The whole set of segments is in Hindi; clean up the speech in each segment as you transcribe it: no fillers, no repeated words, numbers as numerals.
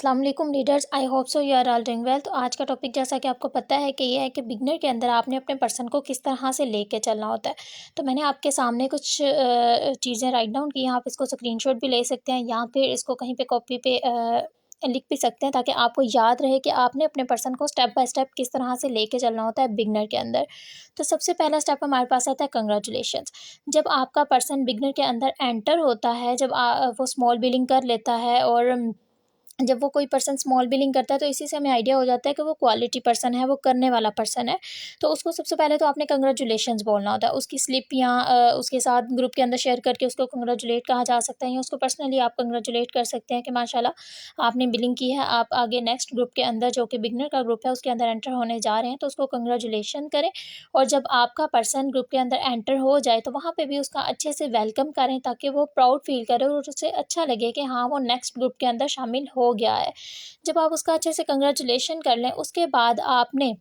अस्सलाम वालेकुम leaders, I hope so you are all doing well. तो आज का टॉपिक जैसा कि आपको पता है कि ये है कि बिगनर के अंदर आपने अपने पर्सन को किस तरह से लेके चलना होता है। तो मैंने आपके सामने कुछ चीज़ें राइट डाउन की हैं। आप इसको स्क्रीनशॉट भी ले सकते हैं या फिर इसको कहीं पे कॉपी पे लिख भी सकते हैं, ताकि आपको याद रहे कि आपने अपने पर्सन को स्टेप बाय स्टेप किस तरह से लेके चलना होता है बिगनर के अंदर। तो सबसे पहला स्टेप हमारे पास आता है कंग्रेचुलेशंस। जब आपका पर्सन बिगनर के अंदर एंटर होता है, जब वो स्मॉल बिलिंग कर लेता है, और जब वो कोई पर्सन स्मॉल बिलिंग करता है तो इसी से हमें आइडिया हो जाता है कि वो क्वालिटी पर्सन है, वो करने वाला पर्सन है। तो उसको सबसे पहले तो आपने कंग्रेचुलेशंस बोलना होता है। उसकी स्लिप या उसके साथ ग्रुप के अंदर शेयर करके उसको कंग्रेचुलेट कहा जा सकता है, या उसको पर्सनली आप कंग्रेचुलेट कर सकते हैं कि माशाल्लाह आपने बिलिंग की है, आप आगे नेक्स्ट ग्रुप के अंदर जो कि बिगनर का ग्रुप है उसके अंदर एंटर होने जा रहे हैं, तो उसको कंग्रेचुलेशन करें। और जब आपका पर्सन ग्रुप के अंदर एंटर हो जाए तो वहाँ पे भी उसका अच्छे से वेलकम करें, ताकि वो प्राउड फील करे और उसे अच्छा लगे कि हाँ, वो नेक्स्ट ग्रुप के अंदर शामिल हो गया है। जब आप उसका अच्छे से कंग्रेचुलेशन कर लें, उसके बाद आपने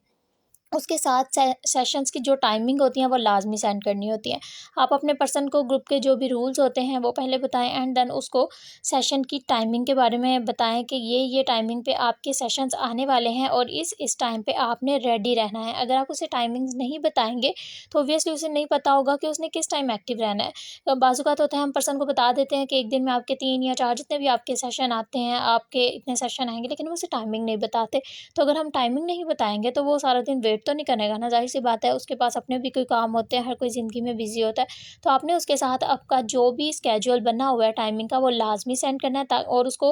उसके साथ सेशंस की जो टाइमिंग होती है वो लाज़मी सेंड करनी होती है। आप अपने पर्सन को ग्रुप के जो भी रूल्स होते हैं वो पहले बताएँ, एंड देन उसको सेशन की टाइमिंग के बारे में बताएँ कि ये टाइमिंग पे आपके सेशंस आने वाले हैं और इस टाइम पे आपने रेडी रहना है। अगर आप उसे टाइमिंग्स नहीं बताएँगे तो ऑब्वियसली उसे नहीं पता होगा कि उसने किस टाइम एक्टिव रहना है। तो बाज़ औक़ात होता है हम पर्सन को बता देते हैं कि एक दिन में आपके 3 या 4 जितने भी आपके सेशन आते हैं, आपके इतने सेशन आएँगे, लेकिन वो उसे टाइमिंग नहीं बताते। तो अगर हम टाइमिंग नहीं बताएँगे तो वो सारा दिन वेट तो नहीं करेगा ना, ज़ाहिर-सी बात है, उसके पास अपने भी कोई काम होते हैं, हर कोई ज़िंदगी में बिज़ी होता है। तो आपने उसके साथ आपका जो भी स्केड्यूल बना हुआ है टाइमिंग का वो लाज़मी सेंड करना है, और उसको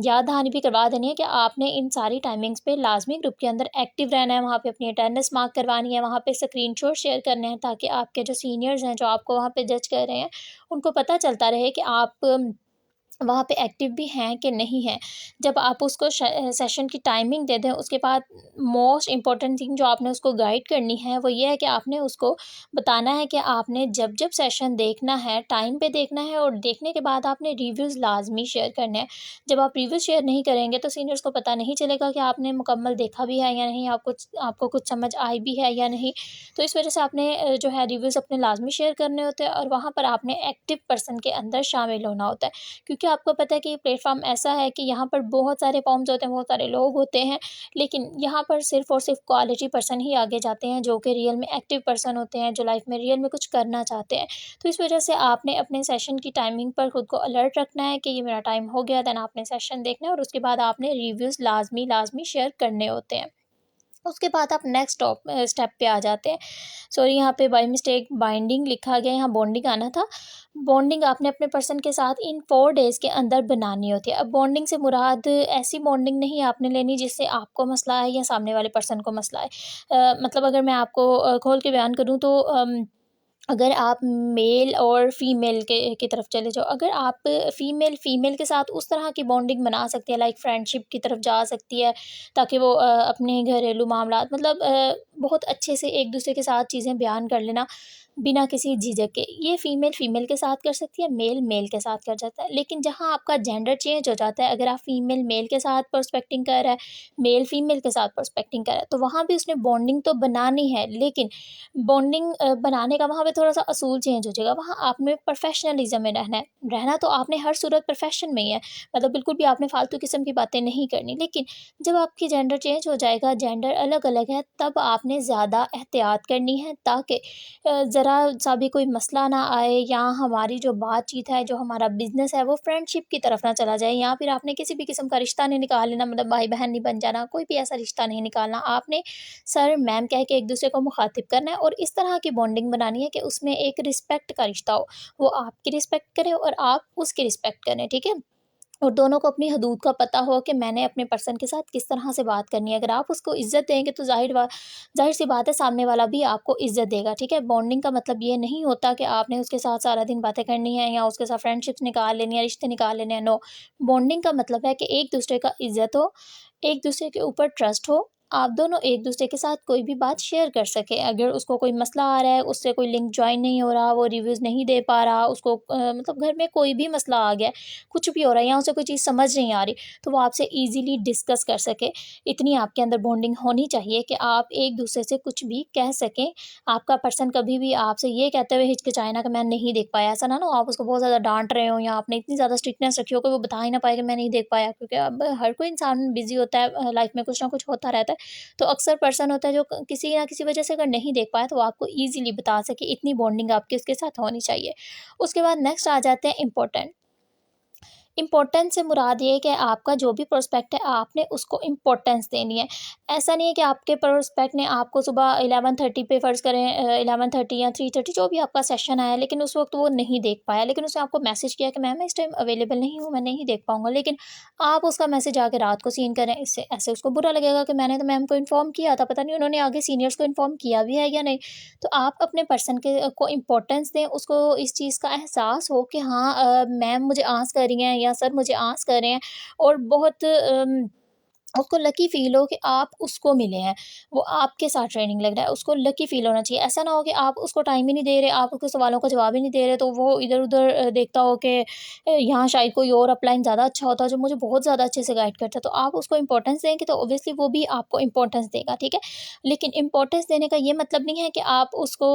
याद दहानी भी करवा देनी है कि आपने इन सारी टाइमिंग्स पे लाज़मी ग्रुप के अंदर एक्टिव रहना है, वहाँ पे अपनी अटेंडेंस मार्क करवानी है, वहाँ पे स्क्रीनशॉट शेयर करने हैं, ताकि आपके जो सीनियर्स हैं, जो आपको वहाँ पे जज कर रहे हैं, उनको पता चलता रहे कि आप वहाँ पे एक्टिव भी हैं कि नहीं हैं। जब आप उसको सेशन की टाइमिंग दे दें, उसके बाद मोस्ट इम्पोर्टेंट थिंग जो आपने उसको गाइड करनी है वो ये है कि आपने उसको बताना है कि आपने जब-जब सेशन देखना है, टाइम पे देखना है, और देखने के बाद आपने रिव्यूज़ लाज़मी शेयर करने हैं। जब आप रिव्यूज़ शेयर नहीं करेंगे तो सीनियर्स को पता नहीं चलेगा कि आपने मुकम्मल देखा भी है या नहीं, आपको कुछ समझ आई भी है या नहीं। तो इस वजह से आपने जो है रिव्यूज़ अपने लाज़मी शेयर करने होते हैं, और वहाँ पर आपने एक्टिव पर्सन के अंदर शामिल होना होता है। क्योंकि आपको पता है कि ये प्लेटफ़ॉर्म ऐसा है कि यहाँ पर बहुत सारे फॉर्म्स होते हैं, बहुत सारे लोग होते हैं, लेकिन यहाँ पर सिर्फ़ और सिर्फ़ क्वालिटी पर्सन ही आगे जाते हैं, जो कि रियल में एक्टिव पर्सन होते हैं, जो लाइफ़ में रियल में कुछ करना चाहते हैं। तो इस वजह से आपने अपने सेशन की टाइमिंग पर खुद को अलर्ट रखना है कि ये मेरा टाइम हो गया, देन आपने सेशन देखना है, और उसके बाद आपने रिव्यूज़ लाज़मी शेयर करने होते हैं। उसके बाद आप नेक्स्ट स्टेप पे आ जाते हैं। सॉरी, यहाँ पे बाय मिस्टेक बाइंडिंग लिखा गया, यहाँ बॉन्डिंग आना था। बॉन्डिंग आपने अपने पर्सन के साथ इन 4 डेज़ के अंदर बनानी होती है। अब बॉन्डिंग से मुराद ऐसी बॉन्डिंग नहीं आपने लेनी जिससे आपको मसला है या सामने वाले पर्सन को मसला है। मतलब अगर मैं आपको खोल के बयान करूँ तो अगर आप मेल और फीमेल के की तरफ चले जाओ, अगर आप फीमेल के साथ उस तरह की बॉन्डिंग बना सकती है, लाइक फ्रेंडशिप की तरफ जा सकती है, ताकि वो अपने घरेलू मामलात, मतलब बहुत अच्छे से एक दूसरे के साथ चीज़ें बयान कर लेना बिना किसी झिझक के, ये फीमेल के साथ कर सकती है, मेल के साथ कर जाता है। लेकिन जहाँ आपका जेंडर चेंज हो जाता है, अगर आप फीमेल मेल के साथ पर्सपेक्टिंग कर रहा है, मेल फीमेल के साथ पर्सपेक्टिंग कर रहा है, तो वहाँ भी उसने बॉन्डिंग तो बनानी है, लेकिन बॉन्डिंग बनाने का वहाँ पे थोड़ा-सा असूल चेंज हो जाएगा। वहाँ आपने प्रोफ़ेशनलिज़्म में रहना है। रहना तो आपने हर सूरत प्रोफ़ेशन में ही है, मतलब बिल्कुल भी आपने फ़ालतू किस्म की बातें नहीं करनी। लेकिन जब आपकी जेंडर चेंज हो जाएगा, जेंडर अलग-अलग है, तब आपने ज़्यादा एहतियात करनी है, ताकि ज़रा-सा भी कोई मसला ना आए, या हमारी जो बातचीत है, जो हमारा बिज़नेस है, वो फ्रेंडशिप की तरफ ना चला जाए, या फिर आपने किसी भी किस्म का रिश्ता नहीं निकाल लेना, मतलब भाई-बहन नहीं बन जाना, कोई भी ऐसा रिश्ता नहीं निकालना। आपने सर, मैम कह के एक-दूसरे को मुखातिब करना है, और इस तरह की बॉन्डिंग बनानी है कि उसमें एक रिस्पेक्ट का रिश्ता हो। वो आपकी रिस्पेक्ट करे और आप उसकी रिस्पेक्ट करें, ठीक है? और दोनों को अपनी हदूद का पता हो कि मैंने अपने पर्सन के साथ किस तरह से बात करनी है। अगर आप उसको इज़्ज़त देंगे तो ज़ाहिर-सी बात है, सामने वाला भी आपको इज़्ज़त देगा, ठीक है? बॉन्डिंग का मतलब ये नहीं होता कि आपने उसके साथ सारा दिन बातें करनी है, या उसके साथ फ्रेंडशिप्स निकाल लेनी है, रिश्ते निकाल लेने हैं, नो। बॉन्डिंग का मतलब है कि एक-दूसरे का इज़्ज़त हो, एक-दूसरे के ऊपर ट्रस्ट हो, आप दोनों एक-दूसरे के साथ कोई भी बात शेयर कर सकें। अगर उसको कोई मसला आ रहा है, उससे कोई लिंक जॉइन नहीं हो रहा, वो रिव्यूज़ नहीं दे पा रहा, उसको मतलब घर में कोई भी मसला आ गया है, कुछ भी हो रहा है या उसे कोई चीज़ समझ नहीं आ रही, तो वो आपसे ईज़िली डिस्कस कर सके। इतनी आपके अंदर बॉन्डिंग होनी चाहिए कि आप एक-दूसरे से कुछ भी कह सकें। आपका पर्सन कभी भी आपसे ये कहते हुए हिचकिचाए ना कि मैं नहीं देख पाया। ऐसा ना हो आप उसको बहुत ज़्यादा डाँट रहे हो या आपने इतनी ज़्यादा स्ट्रिक्टनेस रखी हो कि वो बता ही ना पाए कि मैं नहीं देख पाया, क्योंकि अब हर कोई इंसान बिज़ी होता है, लाइफ़ में कुछ ना कुछ होता रहता है। तो अक्सर पर्सन होता है जो किसी ना किसी वजह से अगर नहीं देख पाया तो वो आपको ईज़िली बता सके, इतनी बॉन्डिंग आपकी उसके साथ होनी चाहिए। उसके बाद नेक्स्ट आ जाते हैं इम्पोर्टेंट। इम्पोर्टेंस से मुराद ये है कि आपका जो भी प्रोस्पेक्ट है आपने उसको इम्पोर्टेंस देनी है। ऐसा नहीं है कि आपके प्रोस्पेक्ट ने आपको सुबह 11:30 पे फ़र्ज़ करें 11:30 या 3:30 जो भी आपका सेशन आया, लेकिन उस वक़्त वो नहीं देख पाया, लेकिन उसने आपको मैसेज किया कि मैम मैं इस टाइम अवेलेबल नहीं हूँ, मैं नहीं देख पाऊँगा। लेकिन आप उसका मैसेज आके रात को सीन करें, इससे ऐसे उसको बुरा लगेगा कि मैंने तो मैम को इन्फॉर्म किया था, पता नहीं उन्होंने आगे सीनियर्स को इन्फॉर्म किया भी है या नहीं। तो आप अपने पर्सन के को इम्पोर्टेंस दें, उसको इस चीज़ का एहसास हो कि हाँ मैम मुझे आस्क कर रही हैं या सर मुझे आस्क कर रहे हैं, और बहुत उसको लकी फ़ील हो कि आप उसको मिले हैं, वो आपके साथ ट्रेनिंग लग रहा है, उसको लकी फ़ील होना चाहिए। ऐसा ना हो कि आप उसको टाइम ही नहीं दे रहे, आप उसके सवालों का जवाब ही नहीं दे रहे, तो वो इधर-उधर देखता हो कि यहाँ शायद कोई और अपलाइन ज़्यादा अच्छा होता जो मुझे बहुत ज़्यादा अच्छे से गाइड करता। तो आप उसको इम्पोर्टेंस देंगे तो ऑब्वियसली वो भी आपको इम्पोर्टेंस देगा, ठीक है? लेकिन इम्पोर्टेंस देने का ये मतलब नहीं है कि आप उसको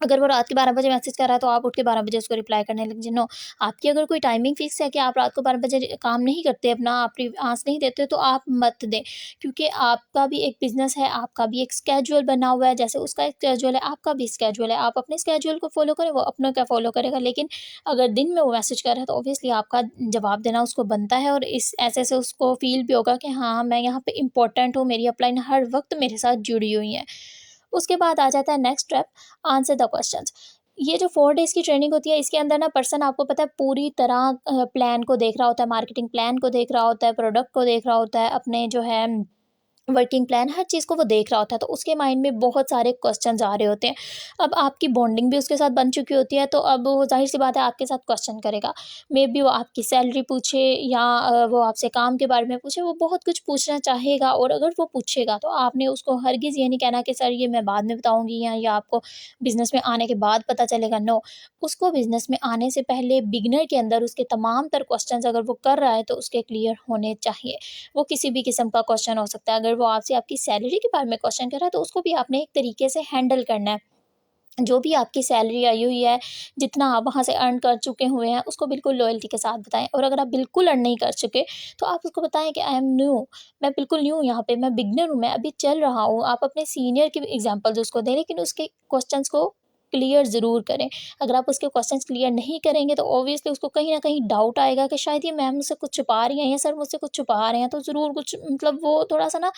अगर वो रात के 12 बजे मैसेज कर रहा है तो आप उठ के 12 बजे उसको रिप्लाई करने लग जाइए, नो। आपकी अगर कोई टाइमिंग फिक्स है कि आप रात को 12 बजे काम नहीं करते अपना, आप आंस नहीं देते, तो आप मत दें, क्योंकि आपका भी एक बिजनेस है, आपका भी एक स्केड्यूल बना हुआ है, जैसे उसका एक स्केड्यूल है आपका भी स्केड्यूल है। आप अपने स्केड्यूल को फॉलो करें, वो अपनों का फॉलो करेगा। लेकिन अगर दिन में वो मैसेज कर रहा है तो ऑब्वियसली आपका जवाब देना उसको बनता है, और इस ऐसे से उसको फील भी होगा कि हाँ मैं यहाँ पे इंपॉर्टेंट हूँ, मेरी अपलाइन हर वक्त मेरे साथ जुड़ी हुई है। उसके बाद आ जाता है next step, answer the questions. ये जो 4 डेज़ की ट्रेनिंग होती है, इसके अंदर ना पर्सन आपको पता है पूरी तरह प्लान को देख रहा होता है, मार्केटिंग प्लान को देख रहा होता है, प्रोडक्ट को देख रहा होता है, अपने जो है वर्किंग प्लान, हर चीज़ को वो देख रहा होता है, तो उसके माइंड में बहुत सारे क्वेश्चंस आ रहे होते हैं। अब आपकी बॉन्डिंग भी उसके साथ बन चुकी होती है, तो अब वो ज़ाहिर-सी बात है आपके साथ क्वेश्चन करेगा। मेबी वो आपकी सैलरी पूछे या वो आपसे काम के बारे में पूछे, वो बहुत कुछ पूछना चाहेगा, और अगर वो पूछेगा तो आपने उसको हरगिज़ ये नहीं कहना कि सर ये मैं बाद में बताऊँगी या ये आपको बिज़नेस में आने के बाद पता चलेगा, नो। उसको बिज़नेस में आने से पहले बिगिनर के अंदर उसके तमाम तर क्वेश्चंस अगर वो कर रहा है तो उसके क्लियर होने चाहिए। वो किसी भी किस्म का क्वेश्चन हो सकता है। अगर वो आपसे आपकी सैलरी के बारे में क्वेश्चन कर रहा है तो उसको भी आपने एक तरीके से हैंडल करना है। जो भी आपकी सैलरी आई हुई है, जितना आप वहाँ से अर्न कर चुके हुए हैं, उसको बिल्कुल लॉयल्टी के साथ बताएँ, और अगर आप बिल्कुल अर्न नहीं कर चुके, तो आप उसको बताएँ कि आई एम न्यू, मैं बिल्कुल न्यू हूँ यहाँ पे, मैं बिगिनर हूँ, मैं अभी चल रहा हूँ। आप अपने सीनियर की एग्ज़ाम्पल्स उसको दें, लेकिन उसके क्वेश्चंस को क्लियर ज़रूर करें। अगर आप उसके क्वेश्चंस क्लियर नहीं करेंगे तो ऑब्वियसली उसको कहीं न कहीं डाउट आएगा कि शायद ये मैम मुझसे कुछ छुपा रही हैं या सर मुझसे कुछ छुपा रहे हैं, तो ज़रूर कुछ मतलब वो थोड़ा-सा ना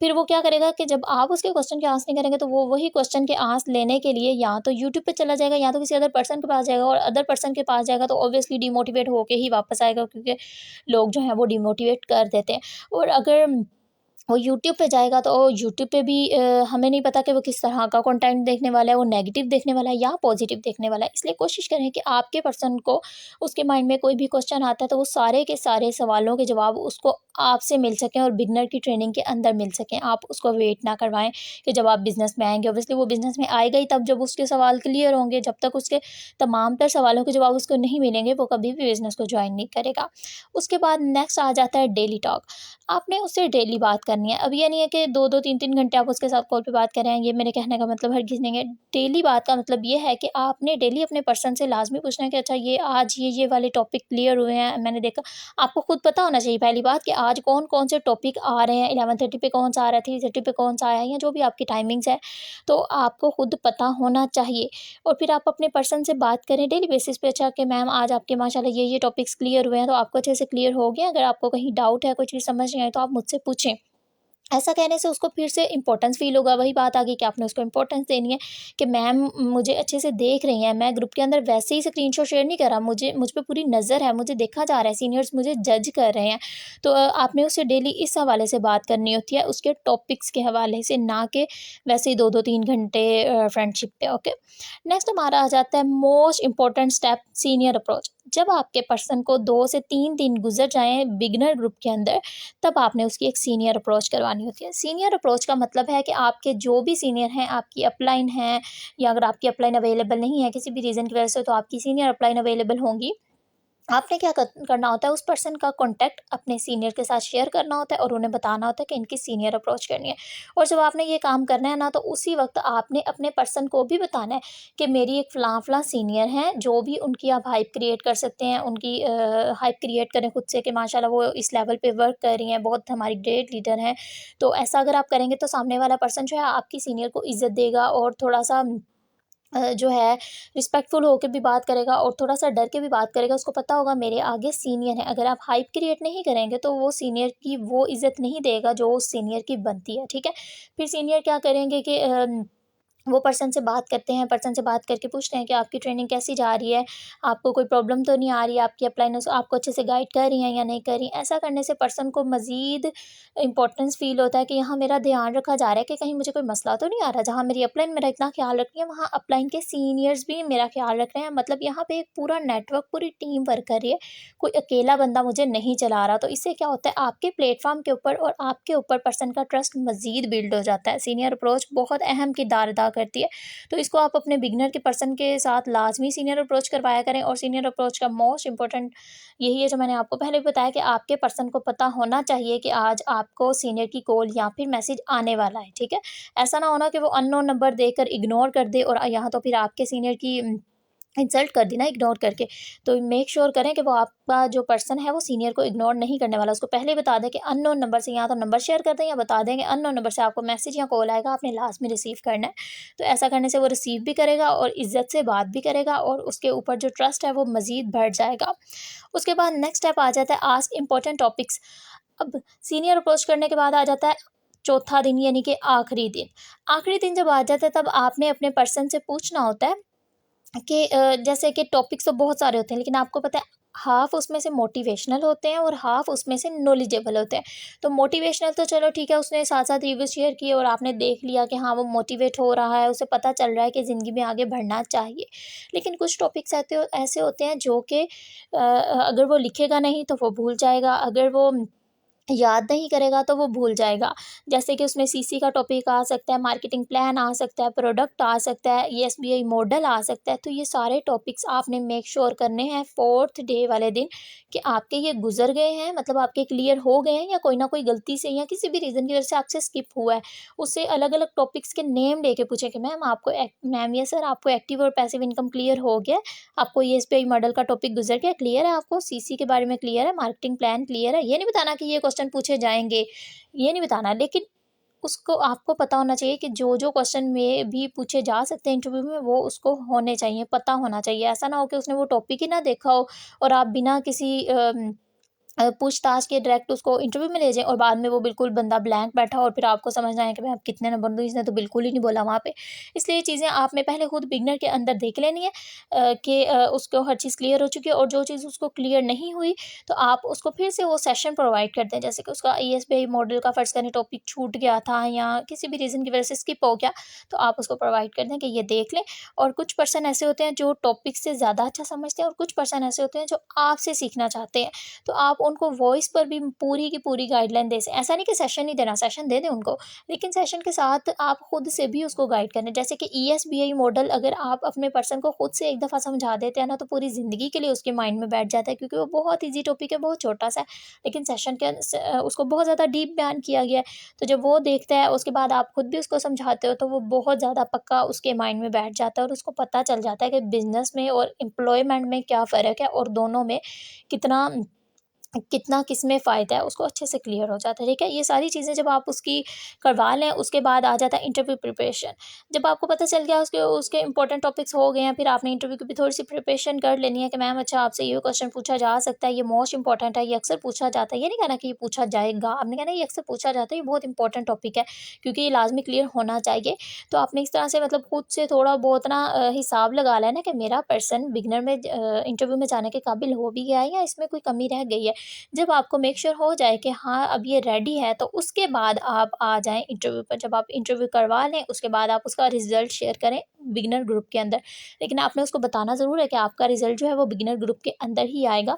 फिर वो क्या करेगा कि जब आप उसके क्वेश्चन के आंसर नहीं करेंगे तो वो वही क्वेश्चन के आंसर लेने के लिए या तो यूट्यूब पे चला जाएगा या तो किसी अदर पर्सन के पास जाएगा, और अदर पर्सन के पास जाएगा तो ऑब्वियसली डिमोटिवेट होके ही वापस आएगा, क्योंकि लोग जो हैं वो डिमोटिवेट कर देते हैं। और अगर वो यूट्यूब पे जाएगा तो यूट्यूब पे भी हमें नहीं पता कि वो किस तरह का कंटेंट देखने वाला है, वो नेगेटिव देखने वाला है या पॉजिटिव देखने वाला है। इसलिए कोशिश करें कि आपके पर्सन को उसके माइंड में कोई भी क्वेश्चन आता है तो वो सारे के सारे सवालों के जवाब उसको आपसे मिल सकें और बिगनर की ट्रेनिंग के अंदर मिल सकें। आप उसको वेट ना करवाएँ कि जब आप बिज़नेस में आएँगे, ऑब्वियसली वो बिज़नेस में आएगा ही तब जब उसके सवाल क्लियर होंगे। जब तक उसके तमाम तर सवालों के जवाब उसको नहीं मिलेंगे, वो कभी भी बिज़नेस को जॉइन नहीं करेगा। उसके बाद नेक्स्ट आ जाता है डेली टॉक। आपने उससे डेली बात करनी है। अब ये नहीं है कि 2-2 3-3 घंटे आप उसके साथ कॉल पे बात कर रहे हैं, ये मेरे कहने का मतलब हरगिज़ नहीं है। डेली बात का मतलब ये है कि आपने डेली अपने पर्सन से लाज़मी पूछना है कि अच्छा ये आज ये वाले टॉपिक क्लियर हुए हैं, मैंने देखा। आपको खुद पता होना चाहिए पहली बात कि आज कौन-कौन से टॉपिक आ रहे हैं, 11:30 पे कौन-सा आ रहा है, 3:30 पे कौन-सा आया है, या जो भी आपकी टाइमिंग्स है, तो आपको खुद पता होना चाहिए। और फिर आप अपने पर्सन से बात करें डेली बेसिस पे, अच्छा कि मैम आज आपके माशाल्लाह ये टॉपिक्स क्लियर हुए हैं, तो आपको अच्छे से क्लियर हो गए। अगर आपको कहीं डाउट है, कोई चीज़ समझ नहीं आई तो आप मुझसे पूछें। ऐसा कहने से उसको फिर से इम्पोर्टेंस फ़ील होगा, वही बात आ गई कि आपने उसको इम्पोर्टेंस देनी है कि मैम मुझे अच्छे से देख रही हैं, मैं ग्रुप के अंदर वैसे ही स्क्रीनशॉट शेयर नहीं करा, मुझ पे पूरी नज़र है, मुझे देखा जा रहा है, सीनियर्स मुझे जज कर रहे हैं। तो आपने उससे डेली इस हवाले से बात करनी होती है, उसके टॉपिक्स के हवाले से, ना कि वैसे ही 2-2 3 घंटे फ्रेंडशिप पे, ओके। नेक्स्ट हमारा आ जाता है most important step, senior approach. जब आपके पर्सन को 2 से 3 दिन गुज़र जाएँ बिगिनर ग्रुप के अंदर, तब आपने उसकी एक सीनियर अप्रोच करवानी होती है। सीनियर अप्रोच का मतलब है कि आपके जो भी सीनियर हैं, आपकी अपलाइन हैं, या अगर आपकी अपलाइन अवेलेबल नहीं है किसी भी रीज़न की वजह से, तो आपकी सीनियर अपलाइन अवेलेबल होंगी। आपने क्या करना होता है, उस पर्सन का कॉन्टैक्ट अपने सीनियर के साथ शेयर करना होता है और उन्हें बताना होता है कि इनकी सीनियर अप्रोच करनी है। और जब आपने ये काम करना है ना, तो उसी वक़्त आपने अपने पर्सन को भी बताना है कि मेरी एक फ़लाँ-फ़लाँ सीनियर हैं, जो भी उनकी आप हाइप क्रिएट कर सकते हैं, उनकी हाइप क्रिएट करें खुद से कि माशाल्लाह वो इस लेवल पे वर्क कर रही हैं, बहुत हमारी ग्रेट लीडर हैं। तो ऐसा अगर आप करेंगे तो सामने वाला पर्सन जो है आपकी सीनियर को इज़्ज़त देगा और थोड़ा-सा जो है रिस्पेक्टफुल होके भी बात करेगा और थोड़ा-सा डर के भी बात करेगा। उसको पता होगा मेरे आगे सीनियर है। अगर आप हाइप क्रिएट नहीं करेंगे तो वो सीनियर की वो इज़्ज़त नहीं देगा जो उस सीनियर की बनती है, ठीक है? फिर सीनियर क्या करेंगे कि वो पर्सन से बात करते हैं, पर्सन से बात करके पूछते हैं कि आपकी ट्रेनिंग कैसी जा रही है? आपको कोई प्रॉब्लम तो नहीं आ रही है? आपकी अपलाइनर्स आपको अच्छे से गाइड कर रही हैं या नहीं कर रही? ऐसा करने से पर्सन को मज़ीद इम्पोर्टेंस फ़ील होता है कि यहाँ मेरा ध्यान रखा जा रहा है कि कहीं मुझे कोई मसला तो नहीं आ रहा? जहाँ मेरी अपलाइन मेरा इतना ख़्याल रख रही है, वहाँ अपलाइन के सीनियर्स भी मेरा ख़्याल रख रहे हैं। मतलब यहाँ पे एक पूरा नेटवर्क, पूरी टीम वर्क कर रही है। कोई अकेला बंदा मुझे नहीं चला रहा। तो इससे क्या होता है, आपके प्लेटफ़ॉर्म के ऊपर और आपके ऊपर पर्सन का ट्रस्ट मज़ीद बिल्ड हो जाता है। सीनियर अप्रोच बहुत अहम किरदार अदा करती है। तो इसको आप अपने बिगिनर के पर्सन के साथ लाज़मी सीनियर अप्रोच करवाया करें। और सीनियर अप्रोच का मोस्ट इम्पोर्टेंट यही है, जो मैंने आपको पहले भी बताया, कि आपके पर्सन को पता होना चाहिए कि आज आपको सीनियर की कॉल या फिर मैसेज आने वाला है, ठीक है? ऐसा ना होना कि वो अननोन नंबर देकर इग्नोर कर दे और यहाँ तो फिर आपके सीनियर की इंसल्ट कर दी ना इग्नोर करके। तो मेक श्योर करें कि वो आपका जो पर्सन है वो सीनियर को इग्नोर नहीं करने वाला। उसको पहले ही बता दें कि अननोन नंबर से, या तो नंबर शेयर कर दें या बता दें कि अननोन नंबर से आपको मैसेज या कॉल आएगा, आपने लास्ट में रिसीव करना है। तो ऐसा करने से वो रिसीव भी करेगा और इज़्ज़त से बात भी करेगा और उसके ऊपर जो ट्रस्ट है वो मज़ीद बढ़ जाएगा। उसके बाद नेक्स्ट स्टेप आ जाता है आस्क इम्पोर्टेंट टॉपिक्स। अब सीनियर अप्रोच करने के बाद आ जाता है चौथा दिन, यानी कि आखिरी दिन। आखिरी दिन जब आ जाता है तब आपने अपने पर्सन से पूछना होता है कि जैसे कि टॉपिक्स तो बहुत सारे होते हैं, लेकिन आपको पता है हाफ़ उसमें से मोटिवेशनल होते हैं और हाफ़ उसमें से नॉलेजेबल होते हैं। तो मोटिवेशनल तो चलो ठीक है, उसने साथ-साथ रिव्यू शेयर किए और आपने देख लिया कि हाँ, वो मोटिवेट हो रहा है, उसे पता चल रहा है कि ज़िंदगी में आगे बढ़ना चाहिए। लेकिन कुछ टॉपिक्स ऐसे होते हैं जो कि अगर वो लिखेगा नहीं तो वो भूल जाएगा, अगर वो याद नहीं करेगा तो वो भूल जाएगा। जैसे कि उसमें सीसी का टॉपिक आ सकता है, मार्केटिंग प्लान आ सकता है, प्रोडक्ट आ सकता है, एसबीआई मॉडल आ सकता है। तो ये सारे टॉपिक्स आपने मेक श्योर करने हैं 4th डे वाले दिन कि आपके ये गुज़र गए हैं, मतलब आपके क्लियर हो गए हैं, या कोई ना कोई गलती से या किसी भी रीज़न की वजह से आपसे स्किप हुआ है। उससे अलग-अलग टॉपिक्स के नेम लेके पूछें कि मैम या सर आपको एक्टिव और पैसिव इनकम क्लियर हो गया है? आपको ये एसबीआई मॉडल का टॉपिक गुज़र गया, क्लियर है आपको? सीसी के बारे में क्लियर है? मार्केटिंग प्लान क्लियर है? ये नहीं बताना कि ये क्वेश्चन पूछे जाएँगे, ये नहीं बताना, लेकिन उसको आपको पता होना चाहिए कि जो-जो क्वेश्चन में भी पूछे जा सकते हैं इंटरव्यू में, वो उसको होने चाहिए, पता होना चाहिए। ऐसा ना हो कि उसने वो टॉपिक ही ना देखा हो और आप बिना किसी पूछताछ के डायरेक्ट उसको इंटरव्यू में ले जाएँ और बाद में वो बिल्कुल बंदा ब्लैंक बैठा हो और फिर आपको समझ ना आए कि मैं अब कितने नंबर दूँ, इसने तो बिल्कुल ही नहीं बोला वहाँ पे। इसलिए ये चीज़ें आपने पहले खुद बिगिनर के अंदर देख लेनी है कि उसको हर चीज़ क्लियर हो चुकी है, और जो चीज़ उसको क्लियर नहीं हुई, तो आप उसको फिर से वो सेशन प्रोवाइड करते हैं। जैसे कि उसका ईएसबीआई मॉडल का फ़र्ज़ करें टॉपिक छूट गया था या किसी भी रीज़न की वजह से स्किप हो गया, तो आप उसको प्रोवाइड कर दें कि ये देख लें। और कुछ पर्सन ऐसे होते हैं जो टॉपिक से ज़्यादा अच्छा समझते हैं और कुछ पर्सन ऐसे होते हैं जो आपसे सीखना चाहते हैं। तो आप उनको वॉइस पर भी पूरी की पूरी गाइडलाइन दे ऐसा नहीं कि सेशन नहीं देना, सेशन दे दें उनको, लेकिन सेशन के साथ आप खुद से भी उसको गाइड करें। जैसे कि ईएसबीआई मॉडल अगर आप अपने पर्सन को खुद से एक दफ़ा समझा देते हैं ना, तो पूरी ज़िंदगी के लिए उसके माइंड में बैठ जाता है, क्योंकि वो बहुत ईज़ी टॉपिक है, बहुत छोटा-सा है, लेकिन सेशन के उसको बहुत ज़्यादा डीप बयान किया गया है। तो जब वो देखता है, उसके बाद आप खुद भी उसको समझाते हो, तो वो बहुत ज़्यादा पक्का उसके माइंड में बैठ जाता है और उसको पता चल जाता है कि बिज़नेस में और एम्प्लॉयमेंट में क्या फ़र्क है और दोनों में कितना कितना किसमें फ़ायदा है, उसको अच्छे से क्लियर हो जाता है, ठीक है। ये सारी चीज़ें जब आप उसकी करवा लें, उसके बाद आ जाता है इंटरव्यू प्रिपरेशन। जब आपको पता चल गया उसके उसके इंपॉर्टेंट टॉपिक्स हो गए हैं, फिर आपने इंटरव्यू की भी थोड़ी सी प्रिपरेशन कर लेनी है कि मैम अच्छा आपसे ये क्वेश्चन पूछा जा सकता है, ये मोस्ट इंपॉर्टेंट है, ये अक्सर पूछा जाता है। ये नहीं कहना कि ये पूछा जाएगा, आपने कहना ये अक्सर पूछा जाता है, ये बहुत इंपॉर्टेंट टॉपिक है, क्योंकि ये लाजमी क्लियर होना चाहिए। तो आपने इस तरह से मतलब खुद से थोड़ा बहुत ना हिसाब लगा लेना कि मेरा पर्सन बिगनर में इंटरव्यू में जाने के काबिल हो भी गया है या इसमें कोई कमी रह गई है। जब आपको मेक श्योर हो जाए कि हाँ, अब ये रेडी है, तो उसके बाद आप आ जाएँ इंटरव्यू पर। जब आप इंटरव्यू करवा लें, उसके बाद आप उसका रिज़ल्ट शेयर करें बिगिनर ग्रुप के अंदर। लेकिन आपने उसको बताना ज़रूर है कि आपका रिज़ल्ट जो है वो बिगिनर ग्रुप के अंदर ही आएगा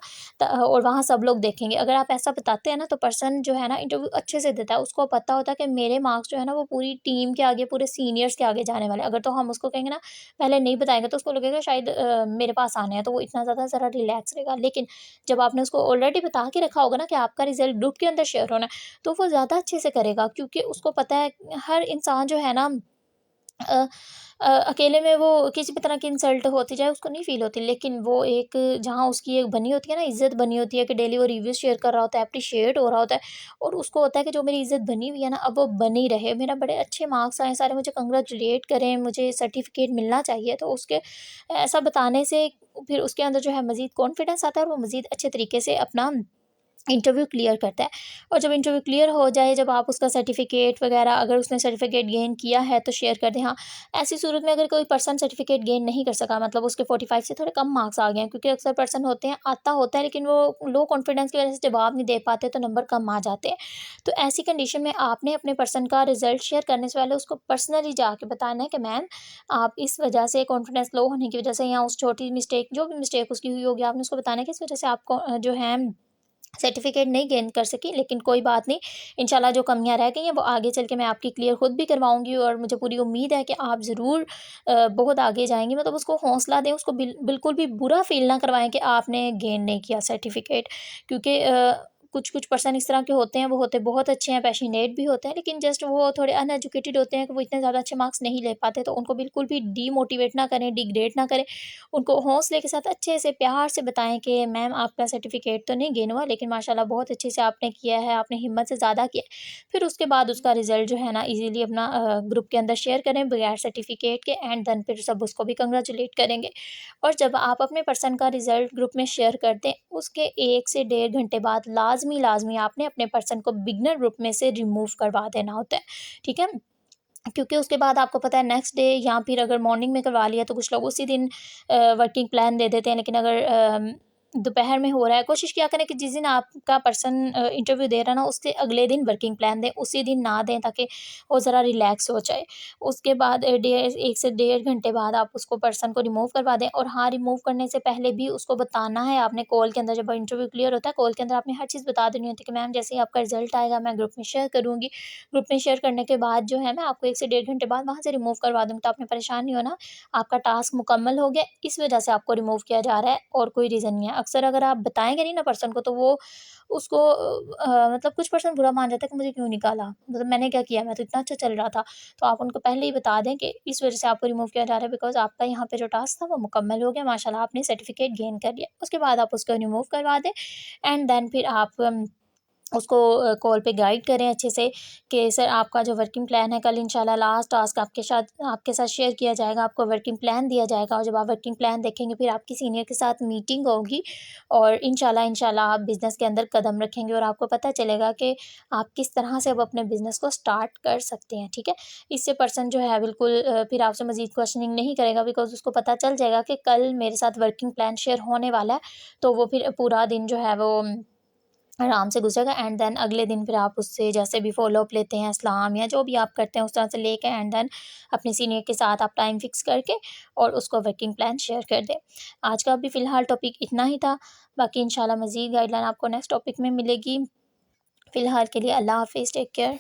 और वहाँ सब लोग देखेंगे। अगर आप ऐसा बताते हैं ना, तो पर्सन जो है ना इंटरव्यू अच्छे से देता है। उसको पता होता है कि मेरे मार्क्स जो है ना वो पूरी टीम के आगे, पूरे सीनियर्स के आगे जाने वाले हैं। अगर तो हम उसको कहेंगे ना, पहले नहीं बताएँगे, तो उसको लगेगा शायद मेरे पास आने हैं, तो वो इतना ज़्यादा ज़रा रिलैक्स रहेगा। लेकिन जब आपने उसको ऑलरेडी बता के रखा होगा ना कि आपका रिज़ल्ट ग्रुप के अंदर शेयर होना है, तो वो ज़्यादा अच्छे से करेगा, क्योंकि उसको पता है हर इंसान जो है ना अ अकेले में वो किसी भी तरह की इंसल्ट होती जाए उसको नहीं फ़ील होती, लेकिन वो एक जहाँ उसकी एक बनी होती है ना, इज़्ज़त बनी होती है कि डेली वो रिव्यूज़ शेयर कर रहा होता है, एप्रिशिएट हो रहा होता है और उसको होता है कि जो मेरी इज़्ज़त बनी हुई है ना, अब वो बनी रहे। मेरा बड़े अच्छे मार्क्स आए, सारे मुझे कांग्रेचुलेट करें, मुझे सर्टिफ़िकेट मिलना चाहिए। तो उसके ऐसा बताने से फिर उसके अंदर जो है मज़ीद कॉन्फिडेंस आता है और वो मज़ीद अच्छे तरीके से अपना इंटरव्यू क्लियर करता है। और जब इंटरव्यू क्लियर हो जाए, जब आप उसका सर्टिफ़िकेट वग़ैरह, अगर उसने सर्टिफ़िकेट गेन किया है तो शेयर कर दें। हाँ, ऐसी सूरत में अगर कोई पर्सन सर्टिफ़िकेट गेन नहीं कर सका, मतलब उसके 45 से थोड़े कम मार्क्स आ गए हैं, क्योंकि अक्सर पर्सन होते हैं, आता होता है लेकिन वो लो कॉन्फिडेंस की वज़ह से जवाब नहीं दे पाते, तो नंबर कम आ जाते हैं। तो ऐसी कंडीशन में आपने अपने पर्सन का रिज़ल्ट शेयर करने से पहले उसको पर्सनली जाके बताना है कि मैम, आप इस वज़ह से कॉन्फिडेंस लो होने की वज़ह से या उस छोटी मिस्टेक, जो भी मिस्टेक उसकी हुई होगी, आपने उसको बताना है कि इस वज़ह से आपको जो है सर्टिफ़िकेट नहीं गेन कर सकी, लेकिन कोई बात नहीं, इंशाल्लाह जो कमियाँ रह गई हैं वो आगे चल के मैं आपकी क्लियर खुद भी करवाऊँगी और मुझे पूरी उम्मीद है कि आप ज़रूर बहुत आगे जाएँगी। मतलब उसको हौसला दें, उसको बिल्कुल भी बुरा फ़ील ना करवाएँ कि आपने गेन नहीं किया सर्टिफ़िकेट, क्योंकि कुछ-कुछ पर्सन इस तरह के होते हैं, वो होते बहुत अच्छे हैं, पैशनेट भी होते हैं, लेकिन जस्ट वो थोड़े अनएजुकेटेड होते हैं कि वो इतने ज़्यादा अच्छे मार्क्स नहीं ले पाते, तो उनको बिल्कुल भी डीमोटिवेट ना करें, डिग्रेड ना करें। उनको हौसले के साथ अच्छे से प्यार से बताएँ कि मैम, आपका सर्टिफ़िकेट तो नहीं गेन हुआ, लेकिन माशाल्लाह बहुत अच्छे से आपने किया है, आपने हिम्मत से ज़्यादा किया है। फिर उसके बाद उसका रिज़ल्ट जो है ना ईज़िली अपना ग्रुप के अंदर शेयर करें बगैर सर्टिफ़िकेट के, एंड देन फिर सब उसको भी कांग्रेचुलेट करेंगे। और जब आप अपने पर्सन का रिज़ल्ट ग्रुप में शेयर कर दें, उसके 1 से डेढ़ घंटे बाद लाज़मी आपने अपने पर्सन को बिगिनर ग्रुप में से रिमूव करवा देना होता है, ठीक है? क्योंकि उसके बाद आपको पता है नेक्स्ट डे, या फिर अगर मॉर्निंग में करवा लिया तो कुछ लोग उसी दिन वर्किंग प्लान दे देते हैं, लेकिन अगर दोपहर में हो रहा है, कोशिश किया करें कि जिस दिन आपका पर्सन इंटरव्यू दे रहा है ना, उसके अगले दिन वर्किंग प्लान दें, उसी दिन ना दें, ताकि वो ज़रा रिलैक्स हो जाए। उसके बाद 1 से डेढ़ घंटे बाद आप उसको पर्सन को रिमूव करवा दें। और हाँ, रिमूव करने से पहले भी उसको बताना है आपने कॉल के अंदर, जब इंटरव्यू क्लियर होता है कॉल के अंदर आपने हर चीज़ बता देनी होती है कि मैम, जैसे ही आपका रिजल्ट आएगा मैं ग्रुप में शेयर करूँगी। ग्रुप में शेयर करने के बाद जो है मैं आपको 1 से डेढ़ घंटे बाद वहाँ से रिमूव करवा दूँगी, तो आपने परेशान नहीं होना। आपका टास्क मुकम्मल हो गया, इस वजह से आपको रिमूव किया जा रहा है और कोई रीज़न नहीं है। अक्सर अगर आप बताएँगे नहीं ना पर्सन को, तो वो उसको मतलब कुछ पर्सन बुरा मान जाता है कि मुझे क्यों निकाला? मतलब मैंने क्या किया? मैं तो इतना अच्छा चल रहा था। तो आप उनको पहले ही बता दें कि इस वजह से आपको रिमूव किया जा रहा है, बिकॉज़ आपका यहाँ पे जो टास्क था वो मुकम्मल हो गया, माशाल्लाह आपने सर्टिफ़िकेट गेन कर लिया। उसके बाद आप उसको रिमूव करवा दें, एंड देन फिर आप उसको कॉल पे गाइड करें अच्छे से कि सर, आपका जो वर्किंग प्लान है, कल इंशाल्लाह लास्ट टास्क आपके साथ शेयर किया जाएगा, आपको वर्किंग प्लान दिया जाएगा, और जब आप वर्किंग प्लान देखेंगे फिर आपकी सीनियर के साथ मीटिंग होगी और इंशाल्लाह आप बिज़नेस के अंदर कदम रखेंगे और आपको पता चलेगा कि आप किस तरह से अब अपने बिज़नेस को स्टार्ट कर सकते हैं, ठीक है। इससे पर्सन जो है बिल्कुल फिर आपसे मज़ीद क्वेश्चनिंग नहीं करेगा, बिकॉज़ उसको पता चल जाएगा कि कल मेरे साथ वर्किंग प्लान शेयर होने वाला है, तो वो फिर पूरा दिन जो है वो आराम से गुज़रेगा। एंड देन अगले दिन फिर आप उससे जैसे भी फ़ॉलो-अप लेते हैं, सलाम या जो भी आप करते हैं उस तरह से लेके, एंड देन अपने सीनियर के साथ आप टाइम फ़िक्स करके और उसको वर्किंग प्लान शेयर कर दें। आज का अभी फ़िलहाल टॉपिक इतना ही था, बाकी इंशाल्लाह मज़ीद गाइडलाइन आपको नेक्स्ट टॉपिक में मिलेगी। फ़िलहाल के लिए अल्लाह हाफ़िज़, टेक केयर।